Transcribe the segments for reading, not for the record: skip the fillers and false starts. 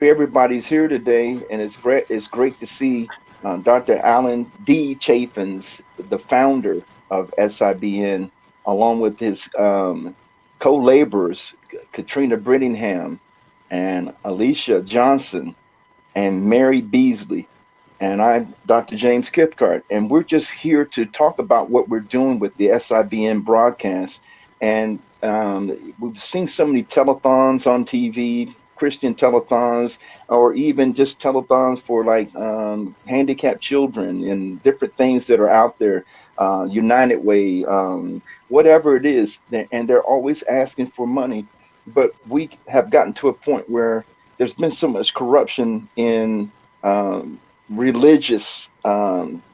everybody's here today, and it's great to see Dr. Alan D. Chaffins, the founder of SIBN, along with his co-laborers, Katrina Brittingham and Alicia Johnson and Mary Beasley. And I'm Dr. James Kithcart, and we're just here to talk about what we're doing with the SIBN broadcast. And we've seen so many telethons on TV, Christian telethons, or even just telethons for like handicapped children and different things that are out there, United Way, whatever it is. And they're always asking for money. But we have gotten to a point where there's been so much corruption in religious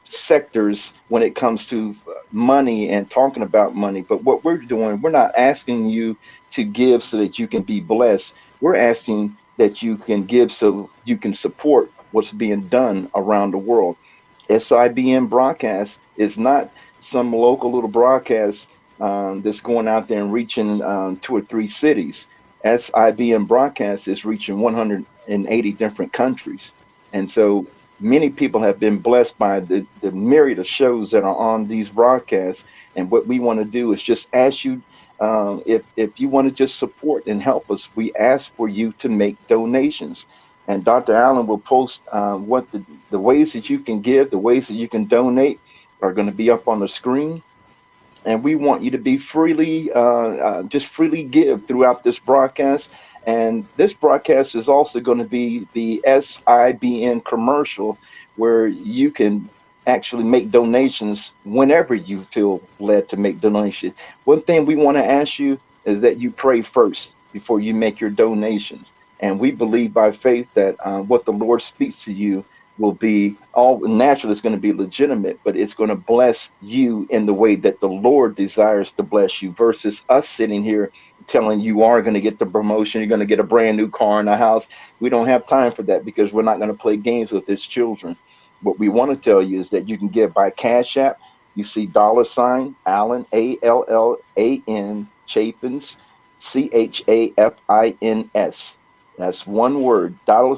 sectors when it comes to money and talking about money. But what we're doing, we're not asking you to give so that you can be blessed. We're asking that you can give so you can support what's being done around the world. SIBN broadcast is not some local little broadcast that's going out there and reaching 2 or 3 cities. SIBN broadcast is reaching 180 different countries. And so many people have been blessed by the myriad of shows that are on these broadcasts. And what we want to do is just ask you if you want to just support and help us, we ask for you to make donations. And Dr. Allen will post what the ways that you can give, the ways that you can donate are going to be up on the screen. And we want you to be freely, just freely give throughout this broadcast. And this broadcast is also going to be the SIBN commercial, where you can actually make donations whenever you feel led to make donations. One thing we want to ask you is that you pray first before you make your donations. And we believe by faith that what the Lord speaks to you will be all natural. It's going to be legitimate, but it's going to bless you in the way that the Lord desires to bless you, versus us sitting here telling you are going to get the promotion, you're going to get a brand new car and a house. We don't have time for that, because we're not going to play games with his children. What we want to tell you is that you can give by Cash App. You see $ Allen, ALLAN, Chaffins, CHAFINS. That's one word, $Allen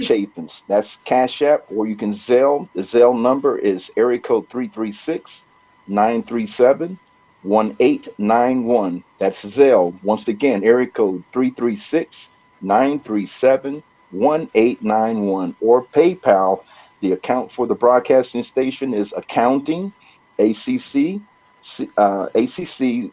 Chaffins. That's Cash App, or you can Zelle. The Zelle number is area code 336-937-1891. That's Zelle. Once again, area code 336-937-1891. Or PayPal. The account for the broadcasting station is accounting, ACC, ACCOUNTING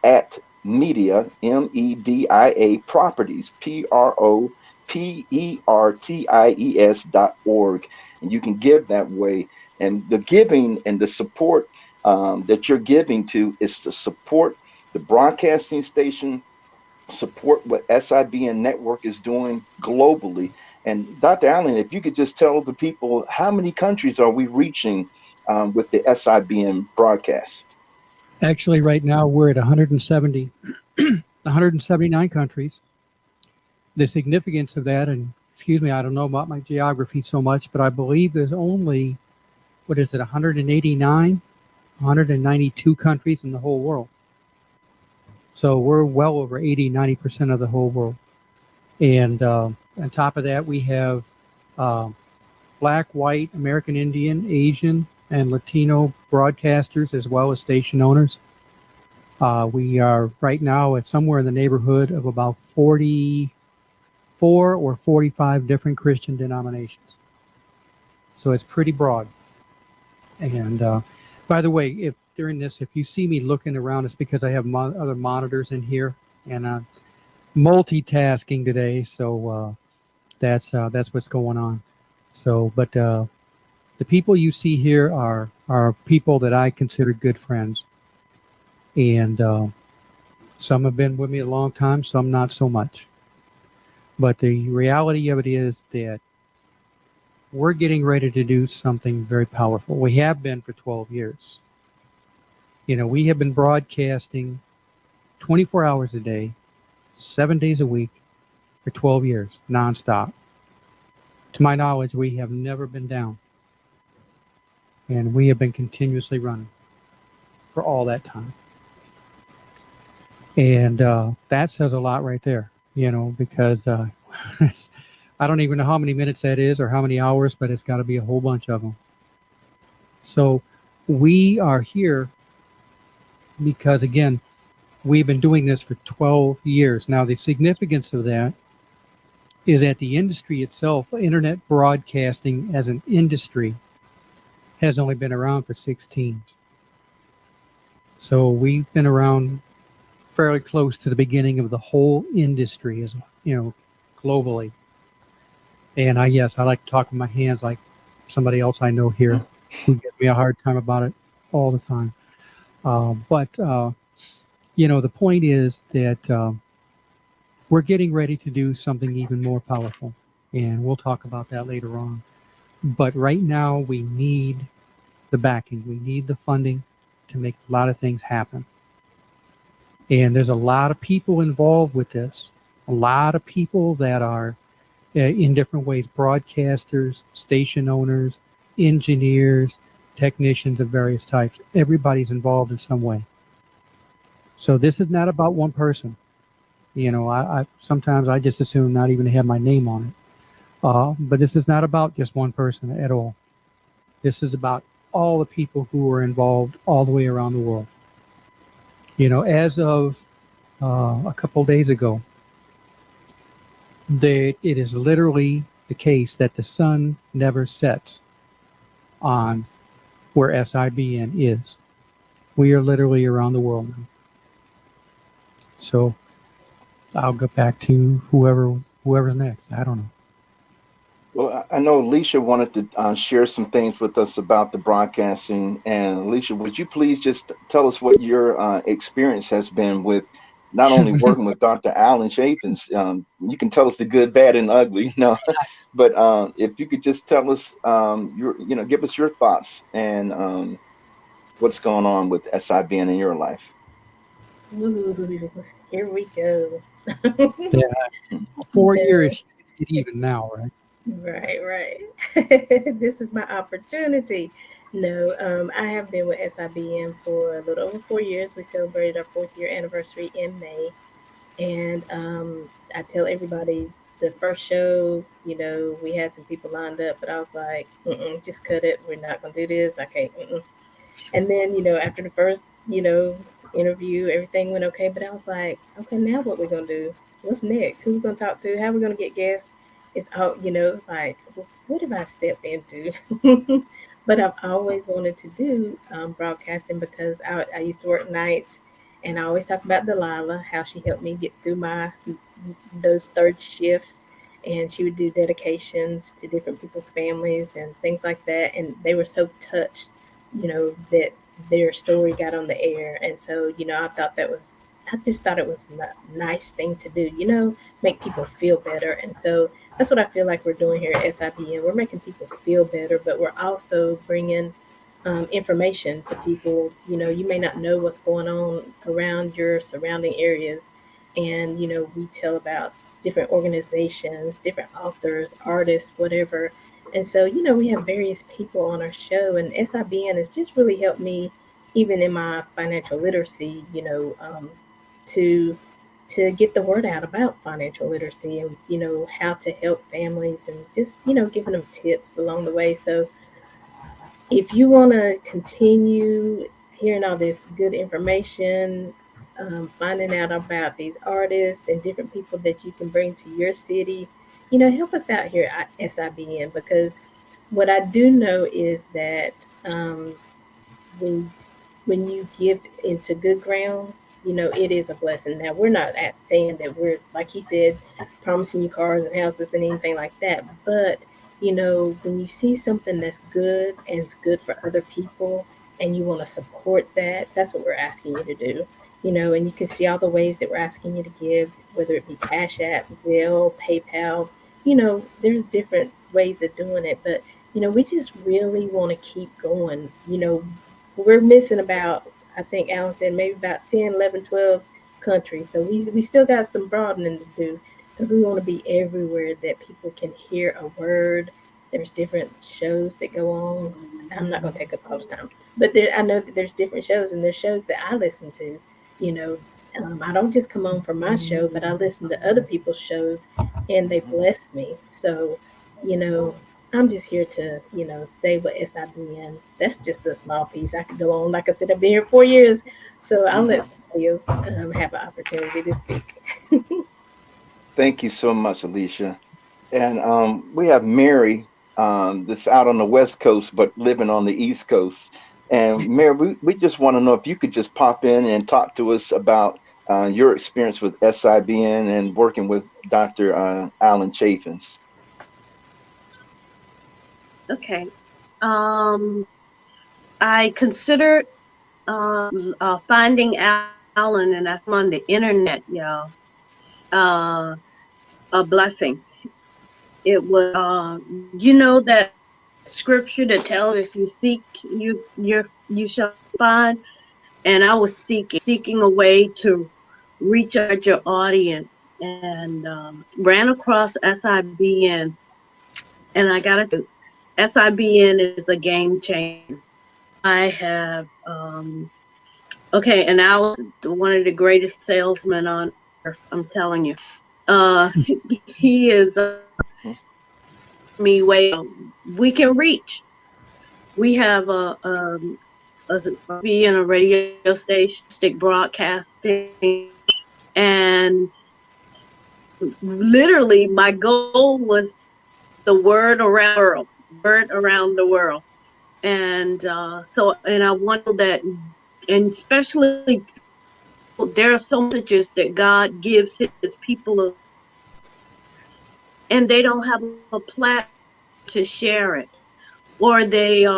at media, MEDIA properties, PROPERTIES.org. And you can give that way. And the giving and the support that you're giving to is to support the broadcasting station, support what SIBN Network is doing globally. And Dr. Allen, if you could just tell the people, how many countries are we reaching with the SIBN broadcast? Actually, right now we're at 179 countries. The significance of that, and excuse me, I don't know about my geography so much, but I believe there's only, 189, 192 countries in the whole world. So we're well over 80, 90% of the whole world. And on top of that, we have Black, white, American Indian, Asian, and Latino broadcasters, as well as station owners. We are right now at somewhere in the neighborhood of about 44 or 45 different Christian denominations. So it's pretty broad. And by the way, if during this, if you see me looking around, it's because I have other monitors in here, and multitasking today. So that's what's going on. So, but the people you see here are people that I consider good friends, and some have been with me a long time, some not so much. But the reality of it is that we're getting ready to do something very powerful. We have been for 12 years. You know, we have been broadcasting 24 hours a day, 7 days a week for 12 years, nonstop. To my knowledge, we have never been down. And we have been continuously running for all that time. And that says a lot right there. because it's, I don't even know how many minutes that is or how many hours, but it's got to be a whole bunch of them. So we are here because, again, we've been doing this for 12 years. Now, the significance of that is that the industry itself, internet broadcasting as an industry, has only been around for 16. So we've been around fairly close to the beginning of the whole industry, as globally. And yes, I like to talk with my hands like somebody else I know here who gives me a hard time about it all the time. But the point is that we're getting ready to do something even more powerful. And we'll talk about that later on. But right now, we need the backing, we need the funding to make a lot of things happen. And there's a lot of people involved with this, a lot of people that are in different ways broadcasters, station owners, engineers, technicians of various types. Everybody's involved in some way. So this is not about one person. I sometimes I just assume not even to have my name on it. But this is not about just one person at all. This is about all the people who are involved all the way around the world. As of a couple days ago, it is literally the case that the sun never sets on where SIBN is. We are literally around the world now. So I'll go back to whoever's next. I don't know. Well, I know Alicia wanted to share some things with us about the broadcasting. And Alicia, would you please just tell us what your experience has been with not only working with Dr. Alan Chapins? You can tell us the good, bad, and ugly, but if you could just tell us give us your thoughts and what's going on with SIBN in your life. Ooh, here we go. Yeah, No, 4 years even now, right? right, right. This is my opportunity. No, I have been with SIBM for a little over 4 years. We celebrated our 4th year anniversary in May. And I tell everybody the first show, we had some people lined up, but I was like, mm-mm, just cut it. We're not going to do this. I can't. Mm-mm. And then, after the first, interview, everything went okay. But I was like, okay, now what we're going to do? What's next? Who we going to talk to? How we going to get guests? It's all, it's like, what have I stepped into? But I've always wanted to do broadcasting because I used to work nights, and I always talk about Delilah, how she helped me get through my those third shifts, and she would do dedications to different people's families and things like that, and they were so touched, that their story got on the air, and so I just thought it was a nice thing to do, make people feel better, and so that's what I feel like we're doing here at SIBN. We're making people feel better, but we're also bringing information to people. You may not know what's going on around your surrounding areas, and we tell about different organizations, different authors, artists, whatever. And so we have various people on our show, and SIBN has just really helped me, even in my financial literacy. To get the word out about financial literacy, and how to help families, and just giving them tips along the way. So if you want to continue hearing all this good information, finding out about these artists and different people that you can bring to your city, help us out here at SIBN, because what I do know is that when you give into good ground, it is a blessing. Now, we're not at saying that we're, like he said, promising you cars and houses and anything like that. But, when you see something that's good and it's good for other people, and you want to support that, that's what we're asking you to do. And you can see all the ways that we're asking you to give, whether it be Cash App, Zelle, PayPal. There's different ways of doing it. But, we just really want to keep going. We're missing about, I think Alan said, maybe about 10, 11, 12 countries. So we still got some broadening to do, because we want to be everywhere that people can hear a word. There's different shows that go on. I'm not going to take up all the time, but I know that there's different shows, and there's shows that I listen to, you know, I don't just come on for my show, but I listen to other people's shows and they bless me. So, you know, I'm just here to, say what SIBN. That's just a small piece. I could go on. Like I said, I've been here 4 years. So I'll let Mhm. somebody else have an opportunity to speak. Thank you so much, Alicia. And we have Mary that's out on the West Coast, but living on the East Coast. And Mary, we just want to know if you could just pop in and talk to us about your experience with SIBN and working with Dr. Alan Chaffins. Okay. Um, I considered finding Alan, and I'm on the internet, y'all. Uh, a blessing. It was, that scripture that tells if you seek, you shall find. And I was seeking a way to reach out your audience, and ran across SIBN, and I gotta do. SIBN is a game changer. I have okay, and I was one of the greatest salesmen on earth. I'm telling you. Uh, he is me way. We can reach. We have a be in a radio station, stick broadcasting, and literally my goal was the word around the world, and and I wanted that, and especially there are some messages that God gives His people, and they don't have a platform to share it, or they're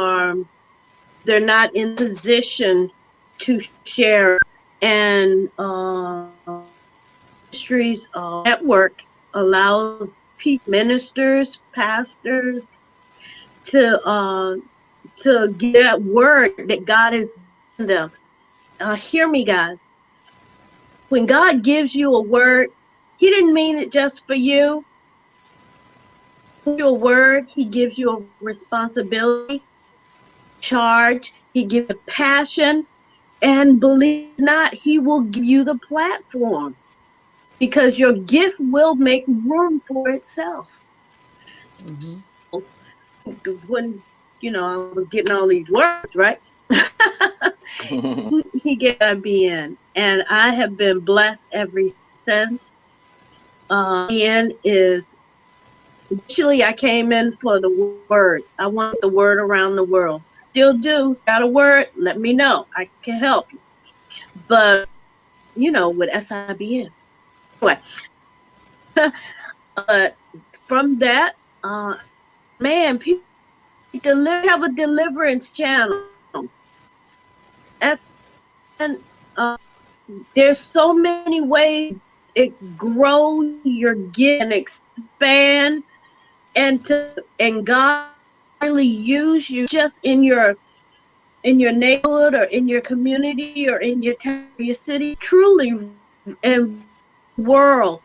not in position to share it. And ministries network allows ministers, pastors to get that word that God has given them. Hear me, guys. When God gives you a word, He didn't mean it just for you. A word, He gives you a responsibility, charge. He gives you passion, and believe it or not, He will give you the platform because your gift will make room for itself. Mm-hmm. When I was getting all these words right, He gave IBN, and I have been blessed ever since. IBN is initially I came in for the word. I want the word around the world. Still do. Got a word? Let me know. I can help you. But with SIBN, anyway. But from that, man, people have a deliverance channel. And there's so many ways it grow your gift and expand, and God really use you just in your neighborhood or in your community or in your town, your city, truly, and world.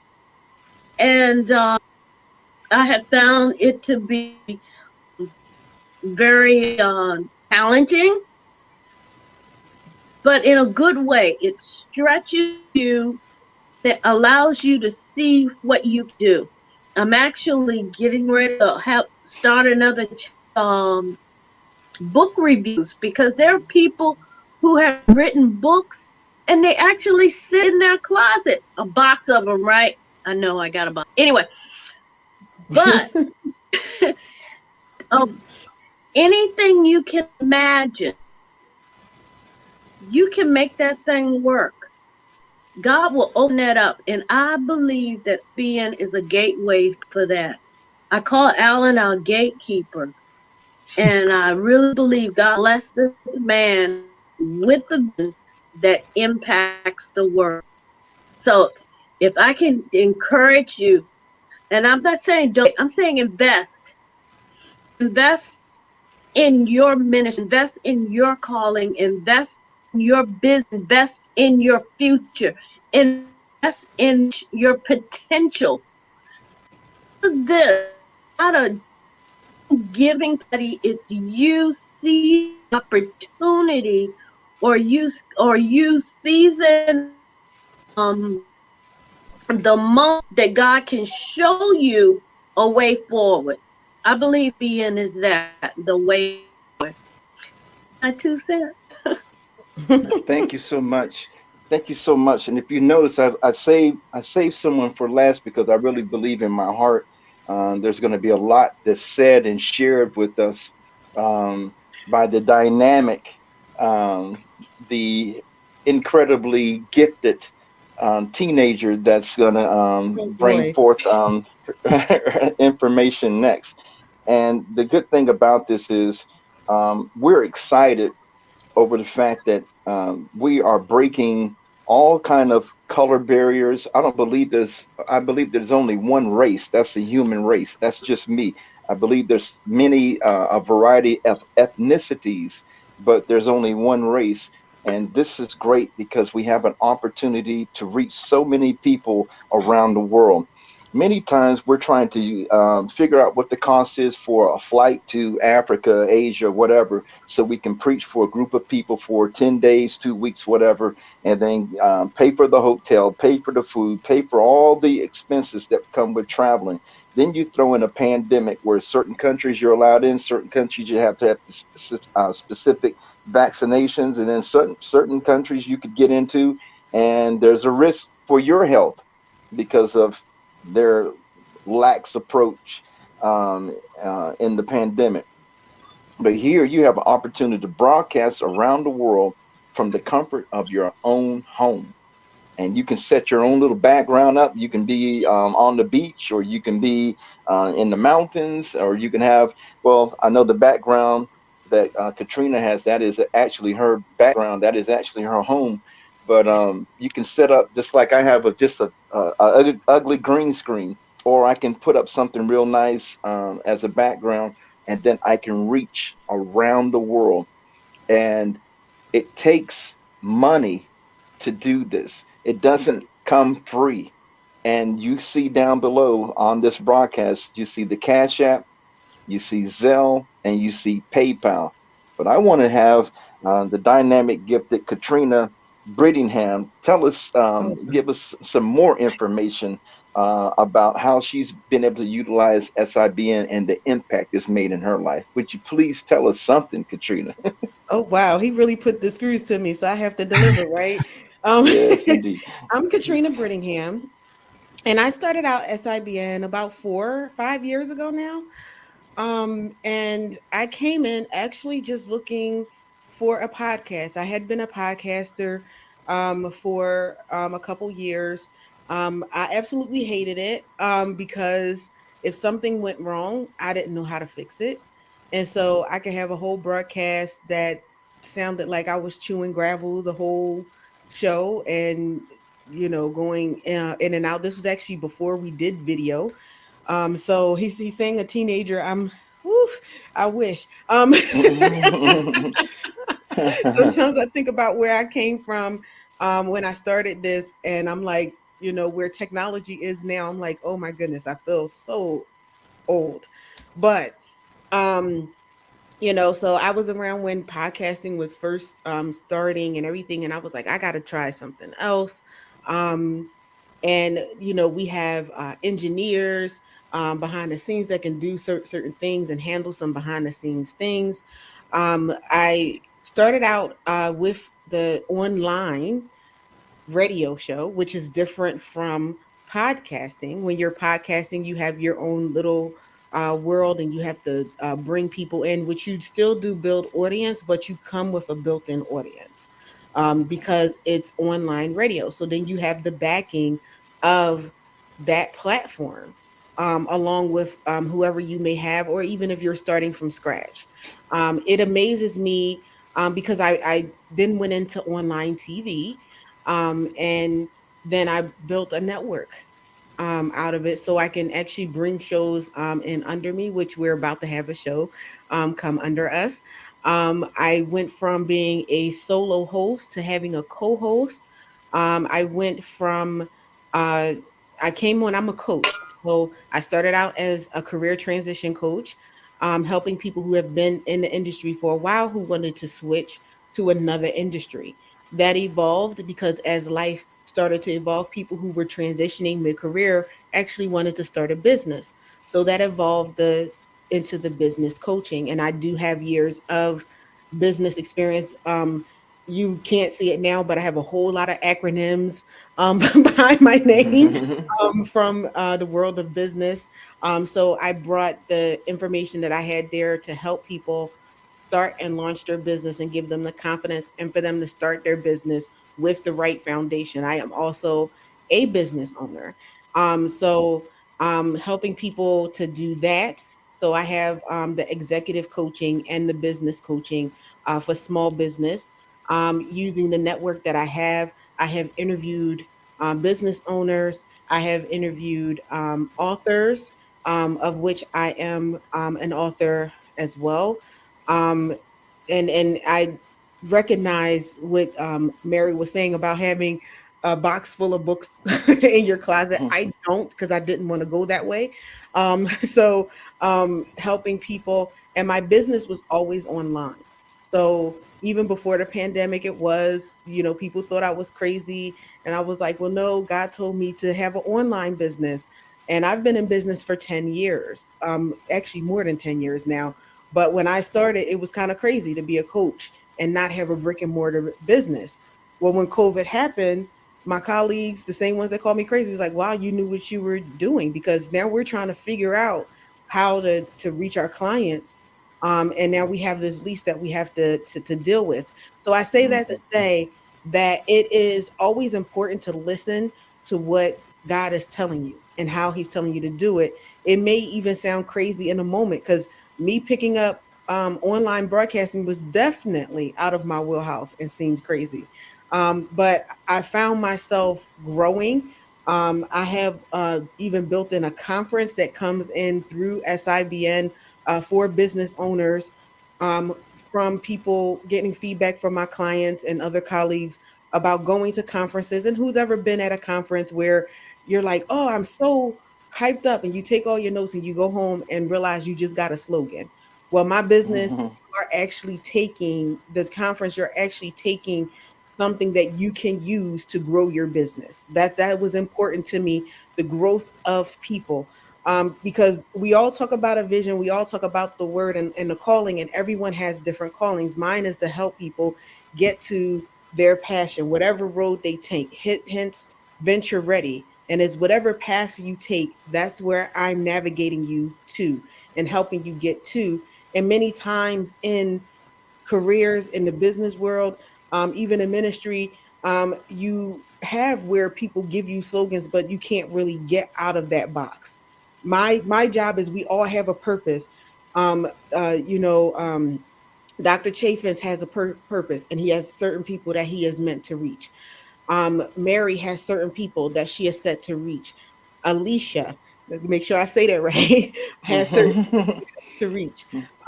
And I have found it to be very challenging, but in a good way. It stretches you, that allows you to see what you do. I'm actually getting ready to start another book reviews, because there are people who have written books and they actually sit in their closet, a box of them, right? I know I got a box. Anyway, but anything you can imagine, you can make that thing work. God will open that up. And I believe that being is a gateway for that. I call Alan our gatekeeper. And I really believe God blessed this man with the vision that impacts the world. So if I can encourage you, and I'm not saying don't, I'm saying invest. Invest in your ministry, invest in your calling, invest in your business, invest in your future, invest in your potential. This not a giving study, it's you see opportunity, or you season the most that God can show you a way forward. I believe being is that the way forward. My 2 cents. Thank you so much. Thank you so much. And if you notice, I saved someone for last because I really believe in my heart. There's going to be a lot that's said and shared with us um, by the dynamic, um, the incredibly gifted teenager that's going to Oh bring boy. forth information next. And the good thing about this is we're excited over the fact that we are breaking all kind of color barriers. I believe there's only one race. That's the human race. That's just me. I believe there's many a variety of ethnicities, but there's only one race. And this is great because we have an opportunity to reach so many people around the world. Many times we're trying to figure out what the cost is for a flight to Africa, Asia, whatever, so we can preach for a group of people for 10 days, 2 weeks, whatever, and then pay for the hotel, pay for the food, pay for all the expenses that come with traveling. Then you throw in a pandemic where certain countries you're allowed in, certain countries you have to have specific vaccinations, and then certain countries you could get into, and there's a risk for your health because of their lax approach in the pandemic. But here you have an opportunity to broadcast around the world from the comfort of your own home. And you can set your own little background up. You can be on the beach, or you can be in the mountains, or you can have, well, I know the background that Katrina has, that is actually her background, that is actually her home. But you can set up just like I have just a ugly green screen, or I can put up something real nice as a background, and then I can reach around the world. And it takes money to do this. It doesn't come free. And you see down below on this broadcast, you see the Cash App, you see Zelle, and you see PayPal. But I want to have the dynamic gifted Katrina Brittingham tell us, Oh, give us some more information about how she's been able to utilize SIBN and the impact it's made in her life. Would you please tell us something, Katrina? oh wow. He really put the screws to me, so I have to deliver, right? Um, Yes, indeed. I'm Katrina Brittingham, and I started out SIBN about 4 or 5 years ago now. And I came in actually just looking for a podcast. I had been a podcaster for a couple years. I absolutely hated it because if something went wrong, I didn't know how to fix it. And so I could have a whole broadcast that sounded like I was chewing gravel the whole show and, going in and out. This was actually before we did video. So he's saying a teenager. Woof, I wish. Sometimes I think about where I came from when I started this, and I'm like, where technology is now. I'm like, oh my goodness, I feel so old. But um, so I was around when podcasting was first starting and everything, and I was like, I got to try something else. Um, and we have engineers behind the scenes that can do certain things and handle some behind the scenes things. I started out with the online radio show, which is different from podcasting. When you're podcasting, you have your own little world and you have to bring people in, which you still do build audience, but you come with a built in audience because it's online radio. So then you have the backing of that platform. Along with whoever you may have, or even if you're starting from scratch. It amazes me because I then went into online TV and then I built a network out of it so I can actually bring shows in under me, which we're about to have a show come under us. I went from being a solo host to having a co host. I went from, uh, I came on, I'm a coach. So I started out as a career transition coach, helping people who have been in the industry for a while who wanted to switch to another industry that evolved because as life started to evolve. People who were transitioning mid-career actually wanted to start a business. So that evolved the into the business coaching. And I do have years of business experience. You can't see it now, but I have a whole lot of acronyms behind my name from the world of business. So I brought the information that I had there to help people start and launch their business and give them the confidence and for them to start their business with the right foundation. I am also a business owner. Helping people to do that. So I have the executive coaching and the business coaching for small business. Using the network that I have interviewed business owners. I have interviewed authors, of which I am an author as well. Um, and I recognize what Mary was saying about having a box full of books in your closet. I don't, because I didn't want to go that way. So helping people, and my business was always online. So even before the pandemic, it was, people thought I was crazy. And I was like, well, no, God told me to have an online business. And I've been in business for 10 years, actually more than 10 years now. But when I started, it was kind of crazy to be a coach and not have a brick and mortar business. Well, when COVID happened, my colleagues, the same ones that called me crazy, was like, wow, you knew what you were doing, because now we're trying to figure out how to reach our clients. And now we have this lease that we have to deal with. So I say that to say that it is always important to listen to what God is telling you and how he's telling you to do it. It may even sound crazy in a moment, because me picking up online broadcasting was definitely out of my wheelhouse and seemed crazy. But I found myself growing. I have even built in a conference that comes in through SIBN for business owners, um, from people getting feedback from my clients and other colleagues about going to conferences. And who's ever been at a conference where you're like, oh, I'm so hyped up, and you take all your notes and you go home and realize you just got a slogan. Well, my business, you are actually taking the conference, you're actually taking something that you can use to grow your business. That was important to me, the growth of people. Because we all talk about a vision, we all talk about the word and the calling, and everyone has different callings. Mine is to help people get to their passion, whatever road they take. Hence, venture ready. And as whatever path you take, that's where I'm navigating you to and helping you get to. And many times in careers in the business world, even in ministry, you have where people give you slogans, but you can't really get out of that box. My job is, we all have a purpose. Um, uh, you know, um, Dr. Chaffins has a purpose, and he has certain people that he is meant to reach. Mary has certain people that she is set to reach. Alicia, let me make sure I say that right, has certain to reach.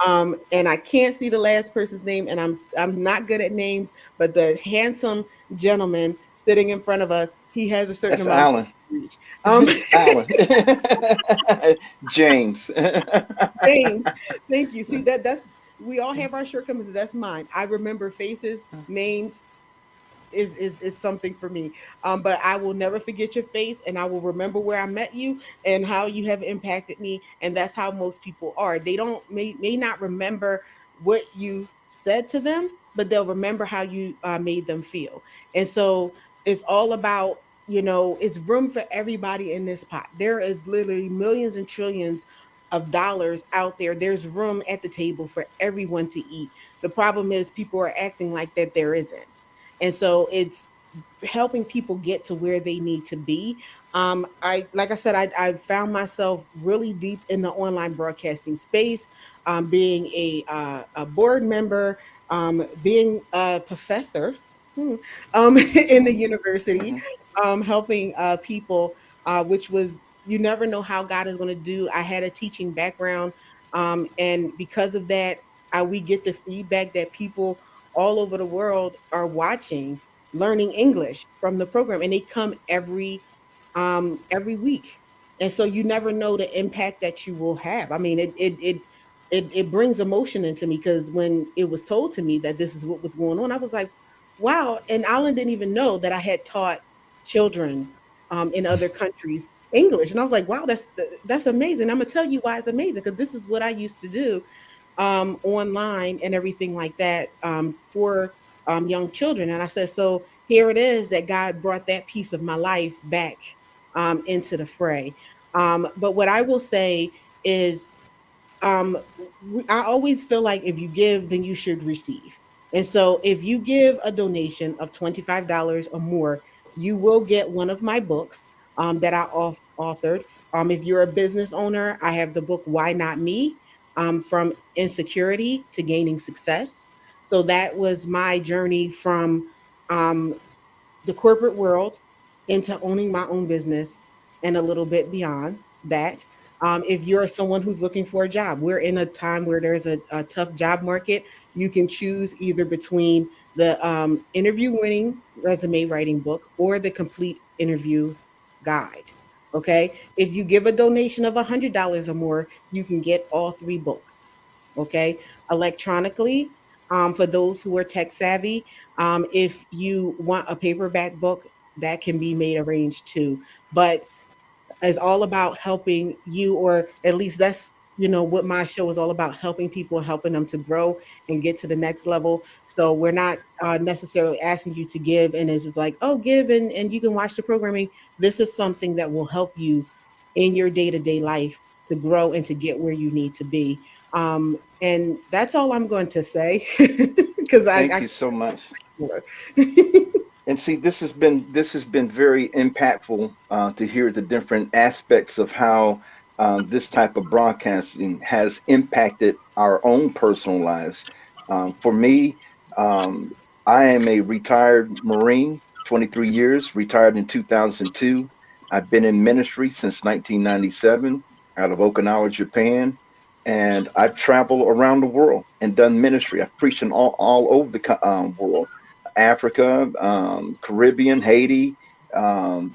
And I can't see the last person's name, and I'm not good at names, but the handsome gentleman sitting in front of us, he has a certain That's amount of Alan. reach. Alan. James. James, thank you. See, that's, we all have our shortcomings. That's mine. I remember faces, names, is something for me. But I will never forget your face, and I will remember where I met you and how you have impacted me. And that's how most people are. They don't may not remember what you said to them, but they'll remember how you made them feel. And so it's all about, it's room for everybody in this pot. There is literally millions and trillions of dollars out there. There's room at the table for everyone to eat. The problem is people are acting like that there isn't. And so it's helping people get to where they need to be. I like I said, I found myself really deep in the online broadcasting space, being a board member, being a professor, in the university, helping people, which was, you never know how God is going to do. I had a teaching background, and because of that, we get the feedback that people all over the world are watching, learning English from the program, and they come every week. And so you never know the impact that you will have. I mean, it brings emotion into me, because when it was told to me that this is what was going on, I was like, wow. And Alan didn't even know that I had taught children in other countries English. And I was like, wow, that's amazing. I'm gonna tell you why it's amazing, because this is what I used to do online and everything like that for young children. And I said, so here it is that God brought that piece of my life back into the fray. But what I will say is um I always feel like if you give, then you should receive. And so if you give a donation of $25 or more, you will get one of my books that I authored. If you're a business owner, I have the book Why Not Me? From insecurity to gaining success. So that was my journey from um, the corporate world into owning my own business and a little bit beyond that. If you're someone who's looking for a job, we're in a time where there's a tough job market. You can choose either between the interview winning resume writing book or the complete interview guide. Okay. If you give a donation of $100 or more, you can get all three books. Okay. Electronically, for those who are tech savvy, if you want a paperback book, that can be made arranged too. But it's all about helping you, or at least that's what my show is all about, helping people, helping them to grow and get to the next level. So we're not necessarily asking you to give and it's just like, oh, give and you can watch the programming. This is something that will help you in your day-to-day life to grow and to get where you need to be. And that's all I'm going to say because Thank I you so much. more. And see, this has been very impactful to hear the different aspects of how this type of broadcasting has impacted our own personal lives. For me, um, I am a retired Marine, 23 years, retired in 2002. I've been in ministry since 1997 out of Okinawa, Japan. And I've traveled around the world and done ministry. I've preached in all over the world. Africa, Caribbean, Haiti, um,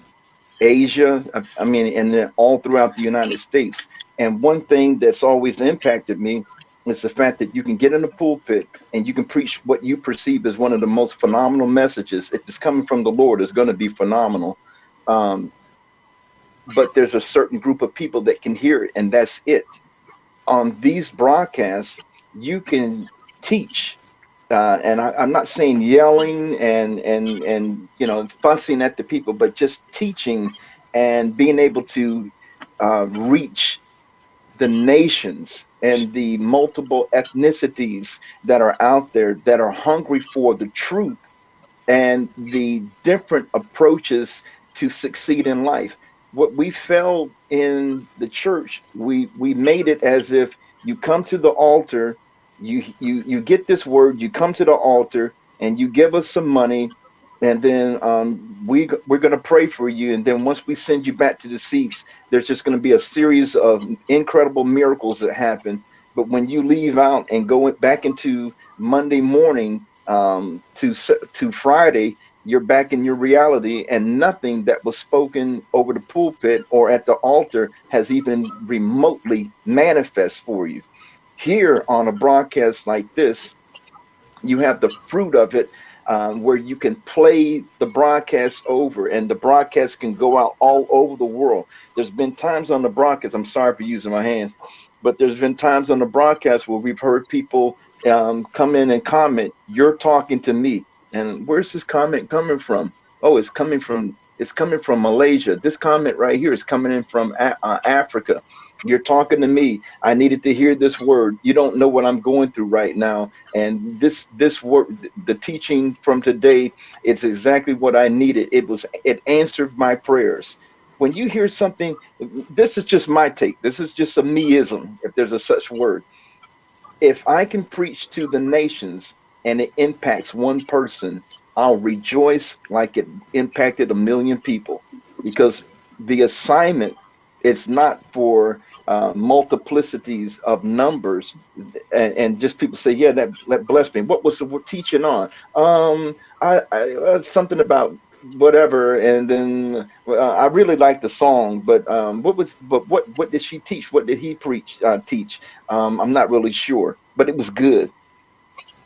Asia. I mean, and then all throughout the United States. And one thing that's always impacted me is the fact that you can get in the pulpit and you can preach what you perceive as one of the most phenomenal messages. If it's coming from the Lord, it's going to be phenomenal. Um, but there's a certain group of people that can hear it, and that's it. On these broadcasts, you can teach, and I'm not saying yelling and fussing at the people, but just teaching and being able to reach the nations and the multiple ethnicities that are out there that are hungry for the truth and the different approaches to succeed in life. What we failed in the church, we made it as if you come to the altar, you get this word, you come to the altar, and you give us some money, and then we're going to pray for you, and then once we send you back to the seats, there's just going to be a series of incredible miracles that happen. But when you leave out and go back into Monday morning to Friday, you're back in your reality, and nothing that was spoken over the pulpit or at the altar has even remotely manifest for you. Here on a broadcast like this, you have the fruit of it, where you can play the broadcast over and the broadcast can go out all over the world. There's been times on the broadcast, I'm sorry for using my hands, but there's been times on the broadcast where we've heard people come in and comment, "You're talking to me." And where's this comment coming from? Oh, it's coming from Malaysia. This comment right here is coming in from Africa. You're talking to me. I needed to hear this word. You don't know what I'm going through right now, and this word, the teaching from today, it's exactly what I needed. It answered my prayers. When you hear something, this is just my take. This is just a meism, if there's a such word. If I can preach to the nations and it impacts one person, I'll rejoice like it impacted a million people, because the assignment, it's not for multiplicities of numbers, and just people say, yeah, that blessed me. What was the teaching on? I something about whatever, and then I really like the song, but what did she teach? What did he teach? I'm not really sure, but it was good.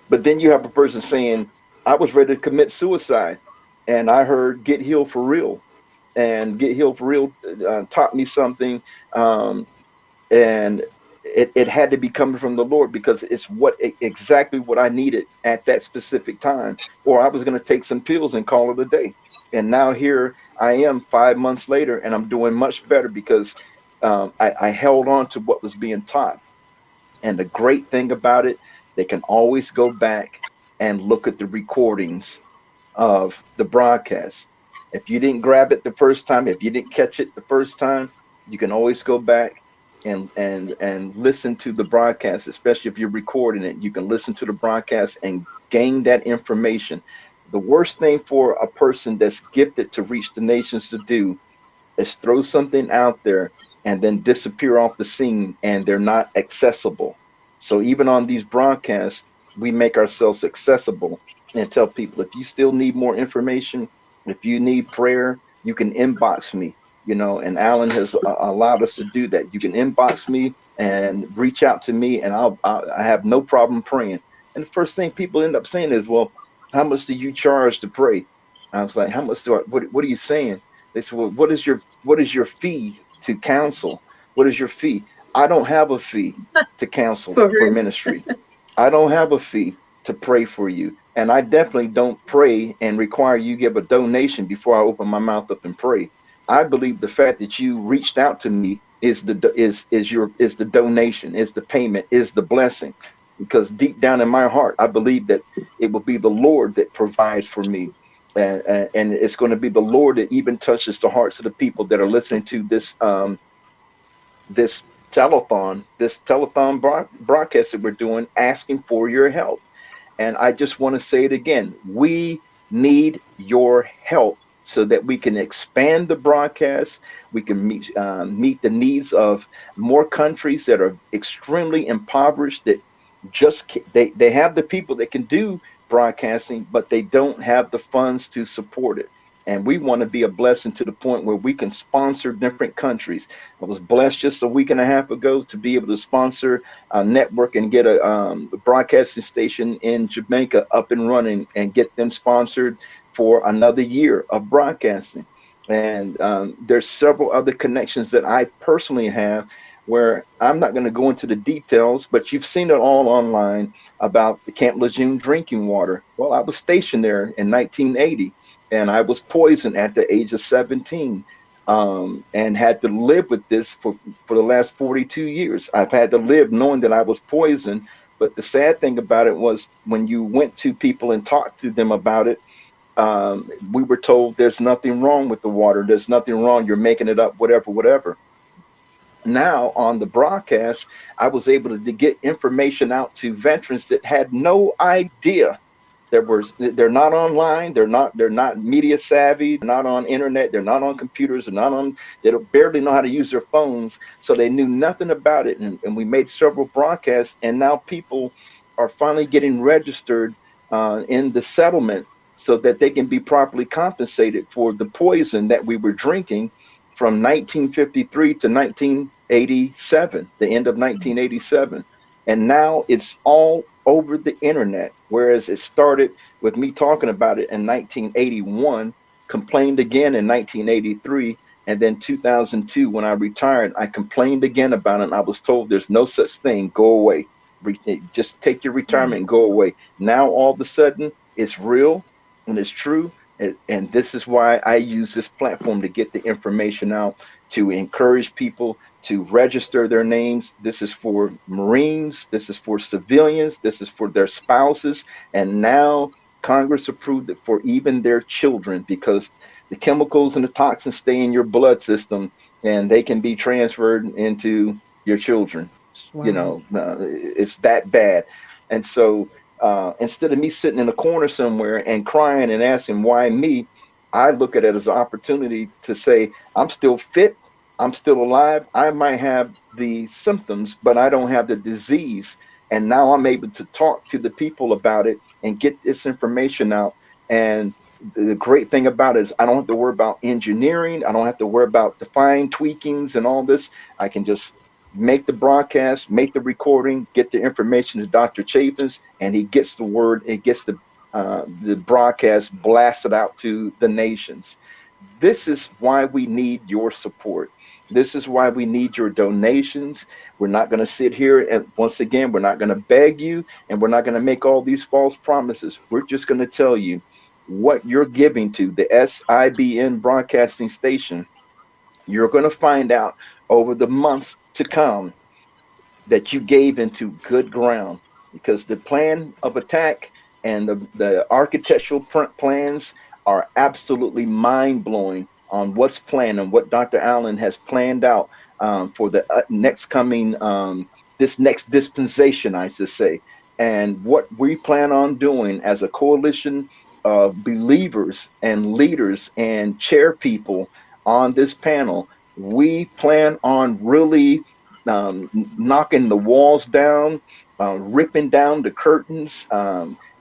But then you have a person saying, I was ready to commit suicide. and I heard "Get Healed for Real," and "Get Healed for Real" taught me something, um, and it had to be coming from the Lord because it's exactly what I needed at that specific time, or I was going to take some pills and call it a day. And now here I am 5 months later, and I'm doing much better because I held on to what was being taught. And the great thing about it, they can always go back and look at the recordings of the broadcast. If you didn't grab it the first time, if you didn't catch it the first time, you can always go back and listen to the broadcast, especially if you're recording it. You can listen to the broadcast and gain that information. The worst thing for a person that's gifted to reach the nations to do is throw something out there and then disappear off the scene and they're not accessible. So even on these broadcasts, we make ourselves accessible and tell people if you still need more information, if you need prayer, you can inbox me, and Alan has allowed us to do that. You can inbox me and reach out to me, and I have no problem praying. And the first thing people end up saying is, well, how much do you charge to pray? I was like, how much what are you saying? They said, well, what is your fee to counsel? What is your fee? I don't have a fee to counsel For for real. ministry. I don't have a fee to pray for you. And I definitely don't pray and require you give a donation before I open my mouth up and pray. I believe the fact that you reached out to me is the donation, is the payment, is the blessing. Because deep down in my heart, I believe that it will be the Lord that provides for me, and it's going to be the Lord that even touches the hearts of the people that are listening to this telethon broadcast that we're doing, asking for your help. And I just want to say it again: we need your help so that we can expand the broadcast. We can meet the needs of more countries that are extremely impoverished. That they have the people that can do broadcasting, but they don't have the funds to support it. And we want to be a blessing to the point where we can sponsor different countries. I was blessed just a week and a half ago to be able to sponsor a network and get a broadcasting station in Jamaica up and running and get them sponsored for another year of broadcasting. And there's several other connections that I personally have where I'm not going to go into the details, but you've seen it all online about the Camp Lejeune drinking water. Well, I was stationed there in 1980, and I was poisoned at the age of 17, and had to live with this for the last 42 years. I've had to live knowing that I was poisoned. But the sad thing about it was when you went to people and talked to them about it, we were told there's nothing wrong with the water. There's nothing wrong. You're making it up, whatever, whatever. Now on the broadcast, I was able to get information out to veterans that had no idea. They're not online, they're not media savvy, they're not on internet, they're not on computers, they don't barely know how to use their phones, so they knew nothing about it. And we made several broadcasts, and now people are finally getting registered in the settlement so that they can be properly compensated for the poison that we were drinking from 1953 to 1987, the end of 1987. And now it's all over the internet. Whereas it started with me talking about it in 1981, complained again in 1983, and then 2002, when I retired, I complained again about it. And I was told there's no such thing, go away. Just take your retirement and go away. Now all of a sudden it's real and it's true. And this is why I use this platform to get the information out, to encourage people to register their names. This is for Marines, this is for civilians, this is for their spouses. And now Congress approved it for even their children, because the chemicals and the toxins stay in your blood system and they can be transferred into your children. Wow. It's that bad. And so instead of me sitting in a corner somewhere and crying and asking why me, I look at it as an opportunity to say, I'm still fit, I'm still alive. I might have the symptoms, but I don't have the disease. And now I'm able to talk to the people about it and get this information out. And the great thing about it is I don't have to worry about engineering. I don't have to worry about the fine tweakings and all this. I can just make the broadcast, make the recording, get the information to Dr. Chafins, and he gets the word. It gets the broadcast blasted out to the nations. This is why we need your support. This is why we need your donations. We're not going to sit here and once again, we're not going to beg you and we're not going to make all these false promises. We're just going to tell you what you're giving to the SIBN broadcasting station. You're going to find out over the months to come that you gave into good ground, because the plan of attack and the architectural plans are absolutely mind blowing on what's planned and what Dr. Allen has planned out for the next coming, this next dispensation, I should say. And what we plan on doing as a coalition of believers and leaders and chair people on this panel, we plan on really knocking the walls down, ripping down the curtains,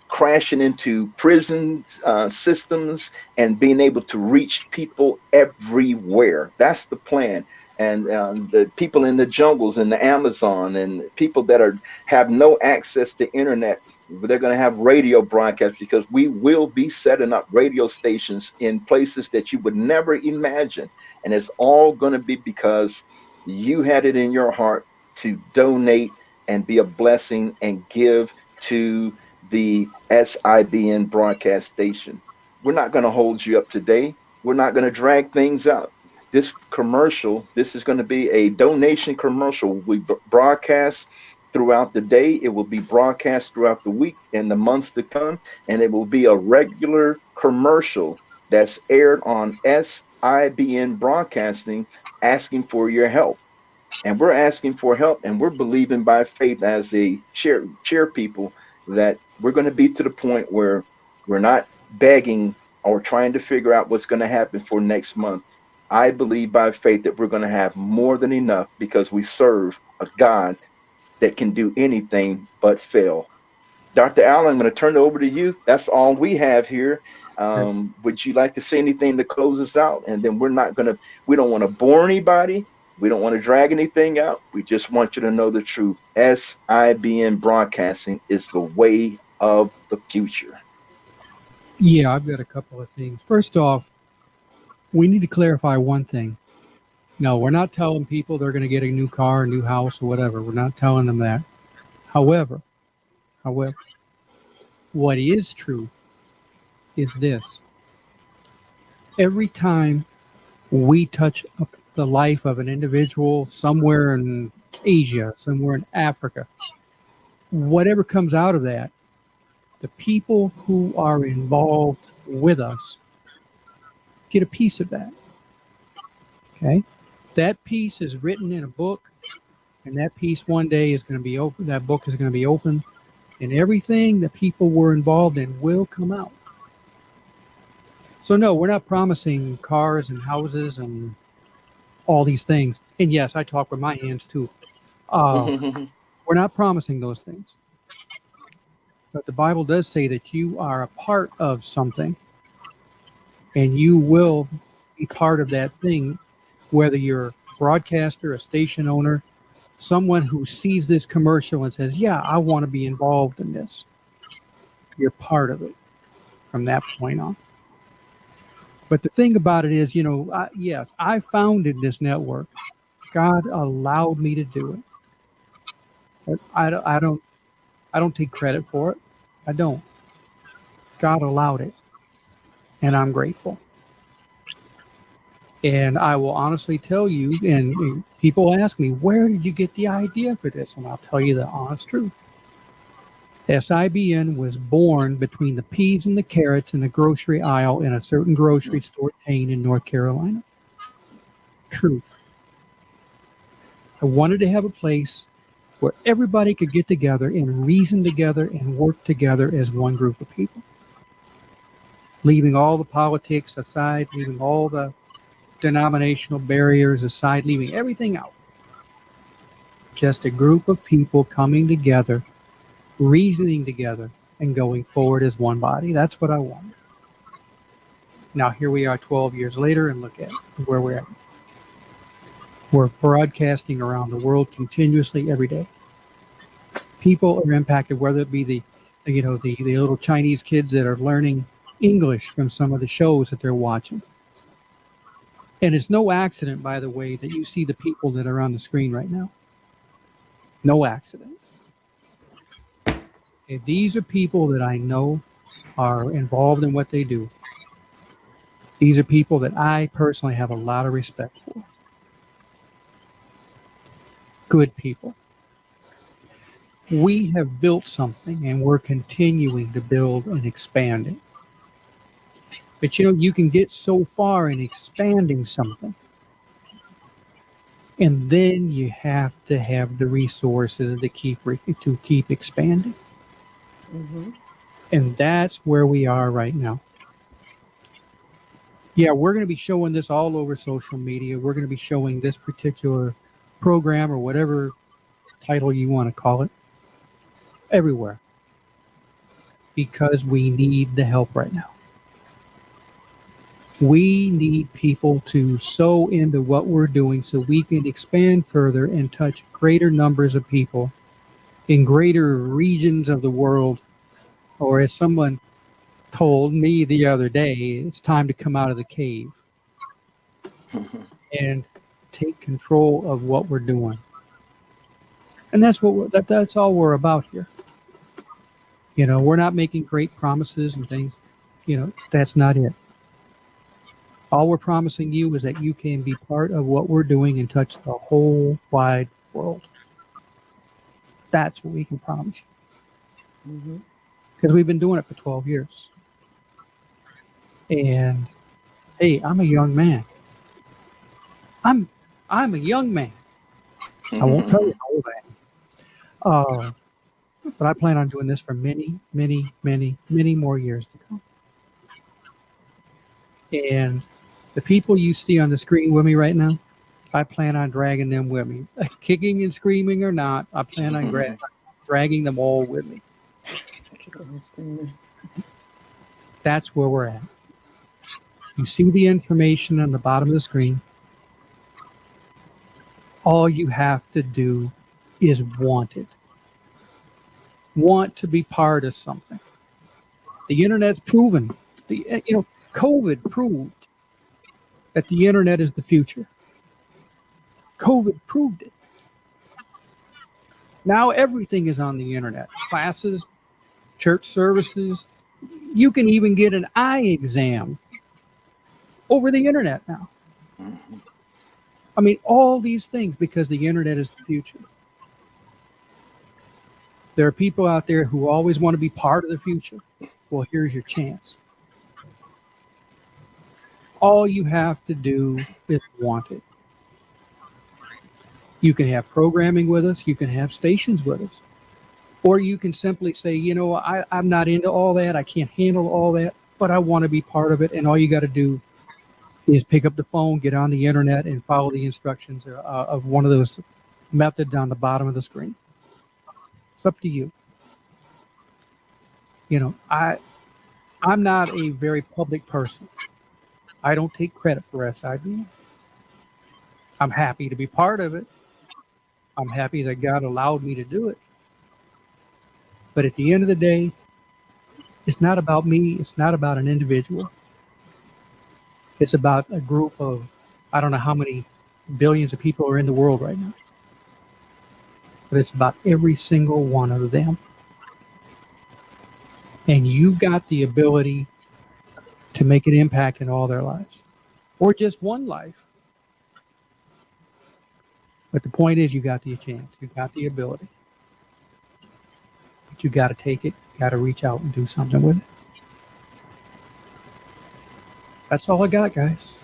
crashing into prison systems, and being able to reach people everywhere. That's the plan. And the people in the jungles in the Amazon and people that have no access to internet, they're going to have radio broadcasts, because we will be setting up radio stations in places that you would never imagine. And it's all going to be because you had it in your heart to donate and be a blessing and give to the SIBN broadcast station. We're not going to hold you up today. We're not going to drag things out. This commercial, this is going to be a donation commercial. We broadcast throughout the day. It will be broadcast throughout the week and the months to come. And it will be a regular commercial that's aired on SIBN broadcasting, asking for your help. And we're asking for help, and we're believing by faith as a chair people that we're going to be to the point where we're not begging or trying to figure out what's going to happen for next month. I believe by faith that we're going to have more than enough, because we serve a God that can do anything but fail. Dr. Allen, I'm going to turn it over to you. That's all we have here. Would you like to say anything to close us out? And then we don't want to bore anybody. We don't want to drag anything out. We just want you to know the truth. SIBN broadcasting is the way of the future. Yeah, I've got a couple of things. First off, we need to clarify one thing. No, we're not telling people they're going to get a new car, a new house, or whatever. We're not telling them that. However, what is true is this. Every time we touch the life of an individual somewhere in Asia, somewhere in Africa, whatever comes out of that, the people who are involved with us get a piece of that. Okay? That piece is written in a book, and that piece one day is going to be open. That book is going to be open, and everything that people were involved in will come out. So no, we're not promising cars and houses and all these things. And yes, I talk with my hands too. We're not promising those things. But the Bible does say that you are a part of something, and you will be part of that thing, whether you're a broadcaster, a station owner, someone who sees this commercial and says, yeah, I want to be involved in this. You're part of it from that point on. But the thing about it is, yes, I founded this network. God allowed me to do it. But I don't take credit for it. I don't. God allowed it, and I'm grateful. And I will honestly tell you, and people ask me, where did you get the idea for this? And I'll tell you the honest truth. SIBN was born between the peas and the carrots in the grocery aisle in a certain grocery store chain in North Carolina. Truth. I wanted to have a place where everybody could get together and reason together and work together as one group of people. Leaving all the politics aside, leaving all the denominational barriers aside, leaving everything out. Just a group of people coming together, reasoning together, and going forward as one body. That's what I wanted. Now here we are 12 years later, and look at where we're at. We're broadcasting around the world continuously every day. People are impacted, whether it be the the little Chinese kids that are learning English from some of the shows that they're watching. And it's no accident, by the way, that you see the people that are on the screen right now. No accident. Okay, these are people that I know are involved in what they do. These are people that I personally have a lot of respect for. Good people. We have built something and we're continuing to build and expand it. But you can get so far in expanding something. And then you have to have the resources to keep expanding. Mm-hmm. And that's where we are right now. Yeah, we're going to be showing this all over social media. We're going to be showing this particular program or whatever title you want to call it everywhere because we need the help right now. We need people to sow into what we're doing so we can expand further and touch greater numbers of people in greater regions of the world. Or as someone told me the other day, it's time to come out of the cave and take control of what we're doing. And that's that's all we're about here. We're not making great promises and things. That's not it. All we're promising you is that you can be part of what we're doing and touch the whole wide world. That's what we can promise you. Mm-hmm. Because we've been doing it for 12 years. And hey, I'm a young man. I'm a young man. I won't tell you how old I am. But I plan on doing this for many, many, many, many more years to come. And the people you see on the screen with me right now, I plan on dragging them with me. Kicking and screaming or not, I plan on dragging them all with me. That's where we're at. You see the information on the bottom of the screen. All you have to do is want it. Want to be part of something. The internet's proven. COVID proved that the internet is the future. COVID proved it. Now everything is on the internet. Classes, church services. You can even get an eye exam over the internet now. I mean, all these things because the internet is the future. There are people out there who always want to be part of the future. Well, here's your chance. All you have to do is want it. You can have programming with us. You can have stations with us. Or you can simply say, I'm not into all that. I can't handle all that, but I want to be part of it. And all you got to do is pick up the phone, get on the internet, and follow the instructions of one of those methods on the bottom of the screen. It's up to you. I'm not a very public person. I don't take credit for SIBM. I'm happy to be part of it. I'm happy that God allowed me to do it. But at the end of the day, it's not about me. It's not about an individual. It's about a group of, I don't know how many billions of people are in the world right now. But it's about every single one of them. And you've got the ability to make an impact in all their lives. Or just one life. But the point is, you got the chance. You got the ability. But you got to take it. Got to reach out and do something with it. That's all I got, guys.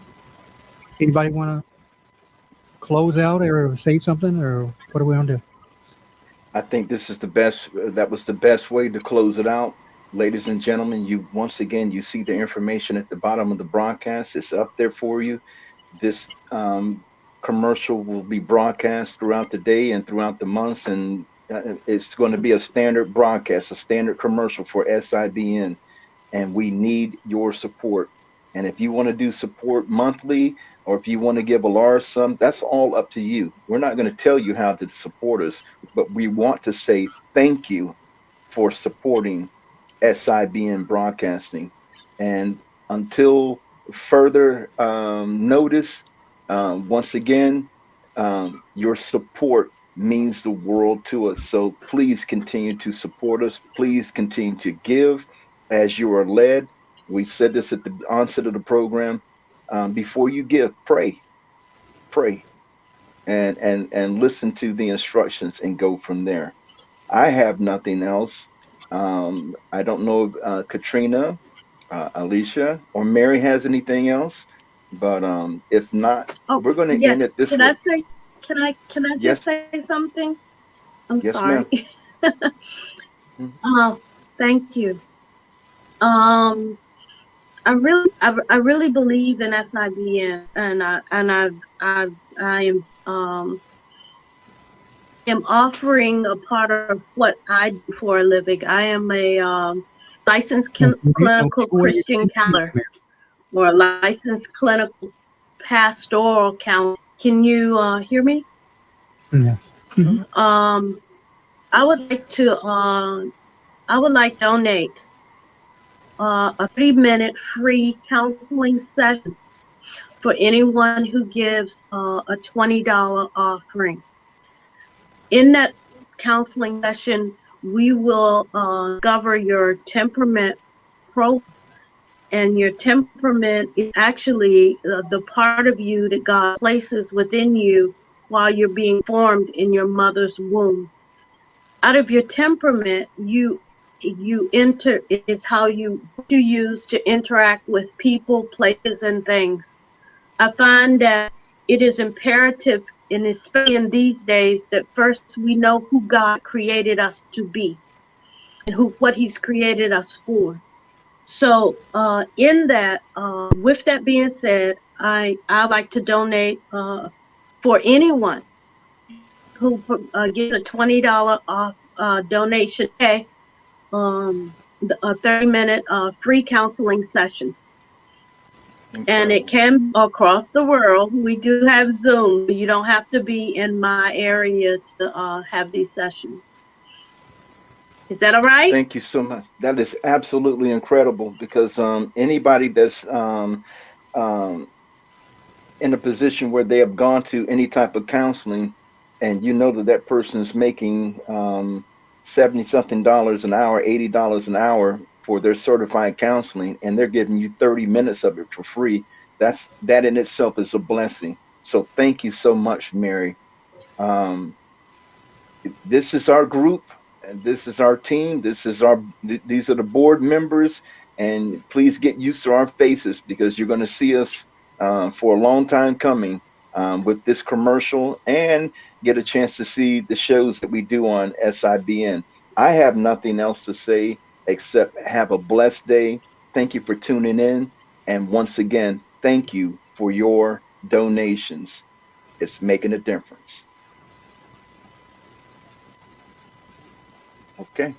Anybody want to close out or say something, or what do we want to do? I think this is the best. That was the best way to close it out. Ladies and gentlemen, once again, you see the information at the bottom of the broadcast. It's up there for you. This commercial will be broadcast throughout the day and throughout the months, and it's going to be a standard broadcast, a standard commercial for SIBN, and we need your support. And if you want to do support monthly, or if you want to give a large sum, that's all up to you. We're not going to tell you how to support us, but we want to say thank you for supporting SIBN Broadcasting. And until further notice, once again, your support means the world to us. So please continue to support us. Please continue to give as you are led. We said this at the onset of the program. Before you give, pray, and listen to the instructions and go from there. I have nothing else. I don't know if Katrina, Alicia, or Mary has anything else, but if not, Oh, we're going to end yes. it this Can I way. say, can I just Yes, say something? I'm yes, sorry. ma'am. Mhm. Thank you. Um, I really believe in SIBN, and I am offering a part of what I do for a living. I am a licensed Don't clinical give away your Christian secret, counselor, Mary. or a licensed clinical pastoral counselor. Can you hear me? Yes. Mhm. Um, I would like to donate a 3-minute free counseling session for anyone who gives a $20 offering. In that counseling session, we will cover your temperament profile. And your temperament is actually the part of you that God places within you while you're being formed in your mother's womb. Out of your temperament, you enter is how you use to interact with people, places, and things. I find that it is imperative, and especially in these days, that first we know who God created us to be and what He's created us for. So, in that, with that being said, I like to donate for anyone who gets a $20 off donation today, a 30-minute free counseling session. And it Incredible. can across the world. We do have Zoom. You don't have to be in my area to have these sessions. Is that all right? Thank you so much. That is absolutely incredible because anybody that's um, in a position where they have gone to any type of counseling, and you know that that person is making 70 something dollars an hour, $80 an hour for their certified counseling, and they're giving you 30 minutes of it for free. That in itself is a blessing. So thank you so much, Mary. Um, this is our group, and this is our team. These are the board members, and please get used to our faces because you're going to see us for a long time coming with this commercial, and get a chance to see the shows that we do on SIBN. I have nothing else to say except have a blessed day. Thank you for tuning in, and once again, thank you for your donations. It's making a difference. Okay.